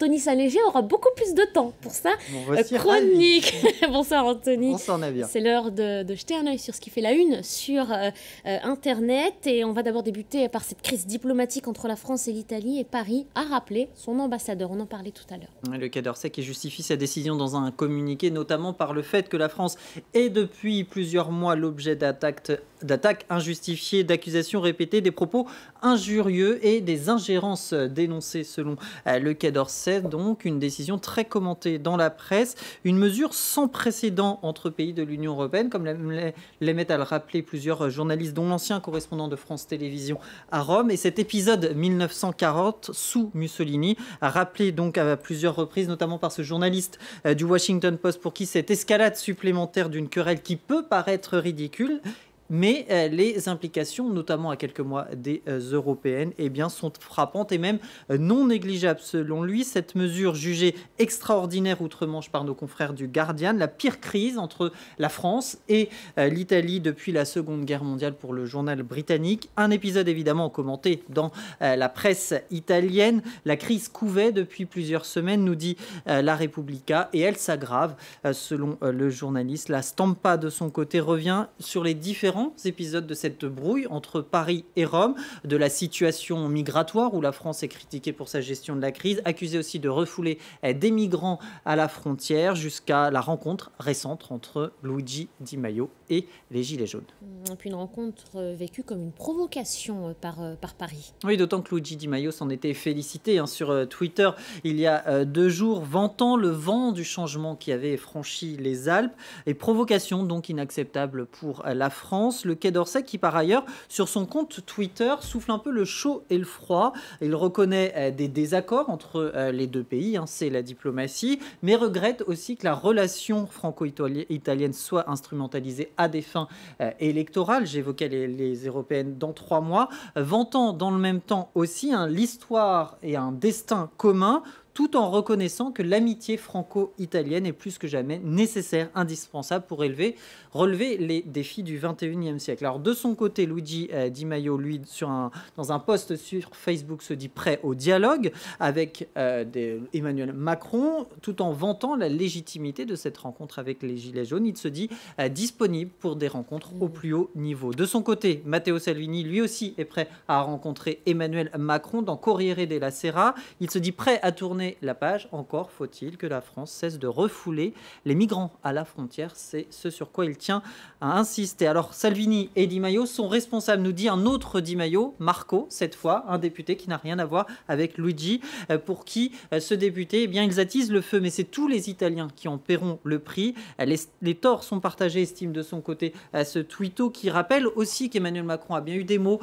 Anthony Saint-Léger aura beaucoup plus de temps pour ça. Bon, voici Chronique. Bonsoir Anthony. Bonsoir Navia. C'est l'heure de jeter un œil sur ce qui fait la une sur Internet. Et on va d'abord débuter par cette crise diplomatique entre la France et l'Italie. Et Paris a rappelé son ambassadeur. On en parlait tout à l'heure. Le Quai d'Orsay qui justifie sa décision dans un communiqué, notamment par le fait que la France est depuis plusieurs mois l'objet d'attaques injustifiées, d'accusations répétées, des propos injurieux et des ingérences dénoncées selon le Quai d'Orsay. Donc une décision très commentée dans la presse, une mesure sans précédent entre pays de l'Union européenne, comme l'aimaient à le rappeler plusieurs journalistes, dont l'ancien correspondant de France Télévisions à Rome. Et cet épisode 1940 sous Mussolini a rappelé donc à plusieurs reprises, notamment par ce journaliste du Washington Post, pour qui cette escalade supplémentaire d'une querelle qui peut paraître ridicule, mais les implications, notamment à quelques mois des européennes, eh bien, sont frappantes et même non négligeables. Selon lui, cette mesure jugée extraordinaire outre-Manche par nos confrères du Guardian, la pire crise entre la France et l'Italie depuis la Seconde Guerre mondiale pour le journal britannique. Un épisode évidemment commenté dans la presse italienne. La crise couvait depuis plusieurs semaines, nous dit la Repubblica, et elle s'aggrave selon le journaliste. La Stampa, de son côté, revient sur les différents épisodes de cette brouille entre Paris et Rome, de la situation migratoire où la France est critiquée pour sa gestion de la crise, accusée aussi de refouler des migrants à la frontière, jusqu'à la rencontre récente entre Luigi Di Maio et les Gilets jaunes. Et puis une rencontre vécue comme une provocation par Paris. Oui, d'autant que Luigi Di Maio s'en était félicité sur Twitter il y a 2 jours, vantant le vent du changement qui avait franchi les Alpes, et provocation donc inacceptable pour la France. Le Quai d'Orsay qui par ailleurs sur son compte Twitter souffle un peu le chaud et le froid. Il reconnaît des désaccords entre les deux pays, c'est la diplomatie, mais regrette aussi que la relation franco-italienne soit instrumentalisée à des fins électorales. J'évoquais les européennes dans 3 mois, vantant dans le même temps aussi l'histoire et un destin commun, tout en reconnaissant que l'amitié franco-italienne est plus que jamais nécessaire, indispensable pour relever les défis du XXIe siècle. Alors de son côté, Luigi Di Maio, lui, dans un post sur Facebook, se dit prêt au dialogue avec Emmanuel Macron, tout en vantant la légitimité de cette rencontre avec les Gilets jaunes. Il se dit disponible pour des rencontres au plus haut niveau. De son côté, Matteo Salvini, lui aussi, est prêt à rencontrer Emmanuel Macron dans Corriere della Sera. Il se dit prêt à tourner la page. Encore faut-il que la France cesse de refouler les migrants à la frontière. C'est ce sur quoi il tient à insister. Alors Salvini et Di Maio sont responsables, nous dit un autre Di Maio, Marco, cette fois, un député qui n'a rien à voir avec Luigi, pour qui ce député, eh bien, ils attisent le feu, mais c'est tous les Italiens qui en paieront le prix. Les torts sont partagés, estime de son côté ce tweeto, qui rappelle aussi qu'Emmanuel Macron a bien eu des mots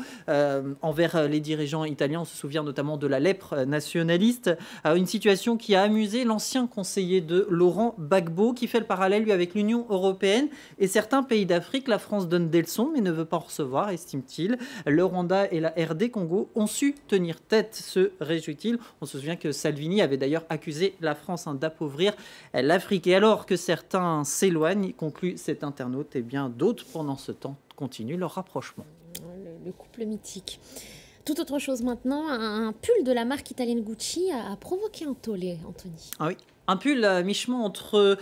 envers les dirigeants italiens. On se souvient notamment de la lèpre nationaliste, une situation qui a amusé l'ancien conseiller de Laurent Gbagbo, qui fait le parallèle lui avec l'Union européenne et certains pays d'Afrique. La France donne des leçons mais ne veut pas en recevoir, estime-t-il. Le Rwanda et la RD Congo ont su tenir tête, se réjouit-il. On se souvient que Salvini avait d'ailleurs accusé la France d'appauvrir l'Afrique. Et alors que certains s'éloignent, conclut cet internaute, et bien d'autres pendant ce temps continuent leur rapprochement. Le couple mythique. Tout autre chose maintenant, un pull de la marque italienne Gucci a provoqué un tollé, Anthony. Ah oui, un pull à mi-chemin entre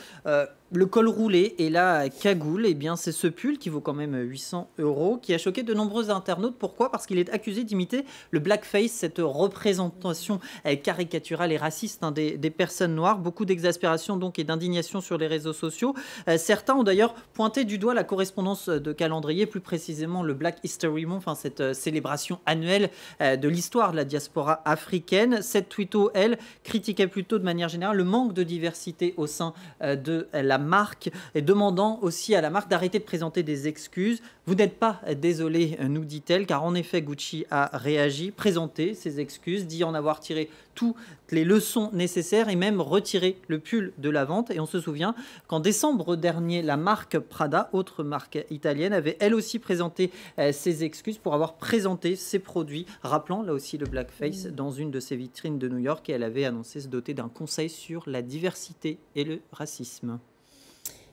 le col roulé et la cagoule. Eh bien, c'est ce pull qui vaut quand même 800 € qui a choqué de nombreux internautes. Pourquoi ? Parce qu'il est accusé d'imiter le blackface, cette représentation caricaturale et raciste des personnes noires. Beaucoup d'exaspération donc et d'indignation sur les réseaux sociaux. Certains ont d'ailleurs pointé du doigt la correspondance de calendrier, plus précisément le Black History Month, cette célébration annuelle de l'histoire de la diaspora africaine. Cette tweeto, elle, critiquait plutôt de manière générale le manque de diversité au sein de la marque, et demandant aussi à la marque d'arrêter de présenter des excuses. Vous n'êtes pas désolé, nous dit-elle, car en effet Gucci a réagi, présenté ses excuses, dit en avoir tiré toutes les leçons nécessaires et même retiré le pull de la vente. Et on se souvient qu'en décembre dernier, la marque Prada, autre marque italienne, avait elle aussi présenté ses excuses pour avoir présenté ses produits, rappelant là aussi le blackface dans une de ses vitrines de New York, et elle avait annoncé se doter d'un conseil sur la diversité et le racisme.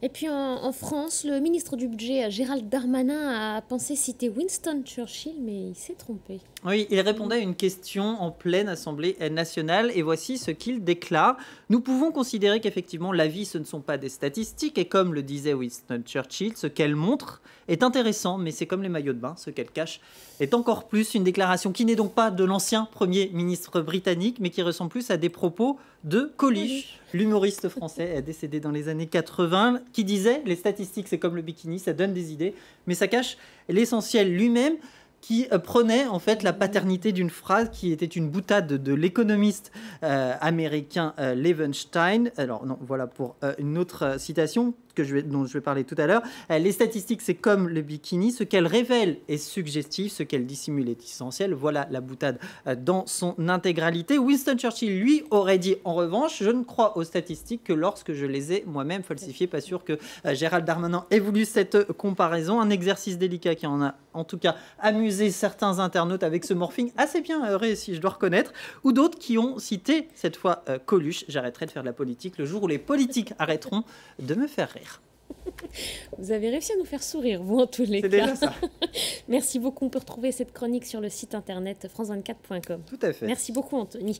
Et puis en France, le ministre du Budget, Gérald Darmanin, a pensé citer Winston Churchill, mais il s'est trompé. Oui, il répondait à une question en pleine Assemblée nationale et voici ce qu'il déclare. Nous pouvons considérer qu'effectivement la vie ce ne sont pas des statistiques et comme le disait Winston Churchill, ce qu'elle montre est intéressant mais c'est comme les maillots de bain, ce qu'elle cache est encore plus. Une déclaration qui n'est donc pas de l'ancien Premier ministre britannique mais qui ressemble plus à des propos de Coluche, l'humoriste français décédé dans les années 80, qui disait les statistiques c'est comme le bikini, ça donne des idées mais ça cache l'essentiel. Lui-même qui prenait en fait la paternité d'une phrase qui était une boutade de l'économiste américain Levenstein. Alors non, voilà pour une autre citation dont je vais parler tout à l'heure. Les statistiques, c'est comme le bikini. Ce qu'elles révèlent est suggestif, ce qu'elles dissimulent est essentiel. Voilà la boutade dans son intégralité. Winston Churchill, lui, aurait dit en revanche, je ne crois aux statistiques que lorsque je les ai moi-même falsifiées. Pas sûr que Gérald Darmanin ait voulu cette comparaison. Un exercice délicat qui en a en tout cas amusé certains internautes avec ce morphing assez bien réussi, je dois reconnaître, ou d'autres qui ont cité cette fois Coluche. J'arrêterai de faire de la politique le jour où les politiques arrêteront de me faire rire. Vous avez réussi à nous faire sourire, vous, en tous les cas. C'est déjà ça. Merci beaucoup. On peut retrouver cette chronique sur le site internet france24.com. Tout à fait. Merci beaucoup, Anthony.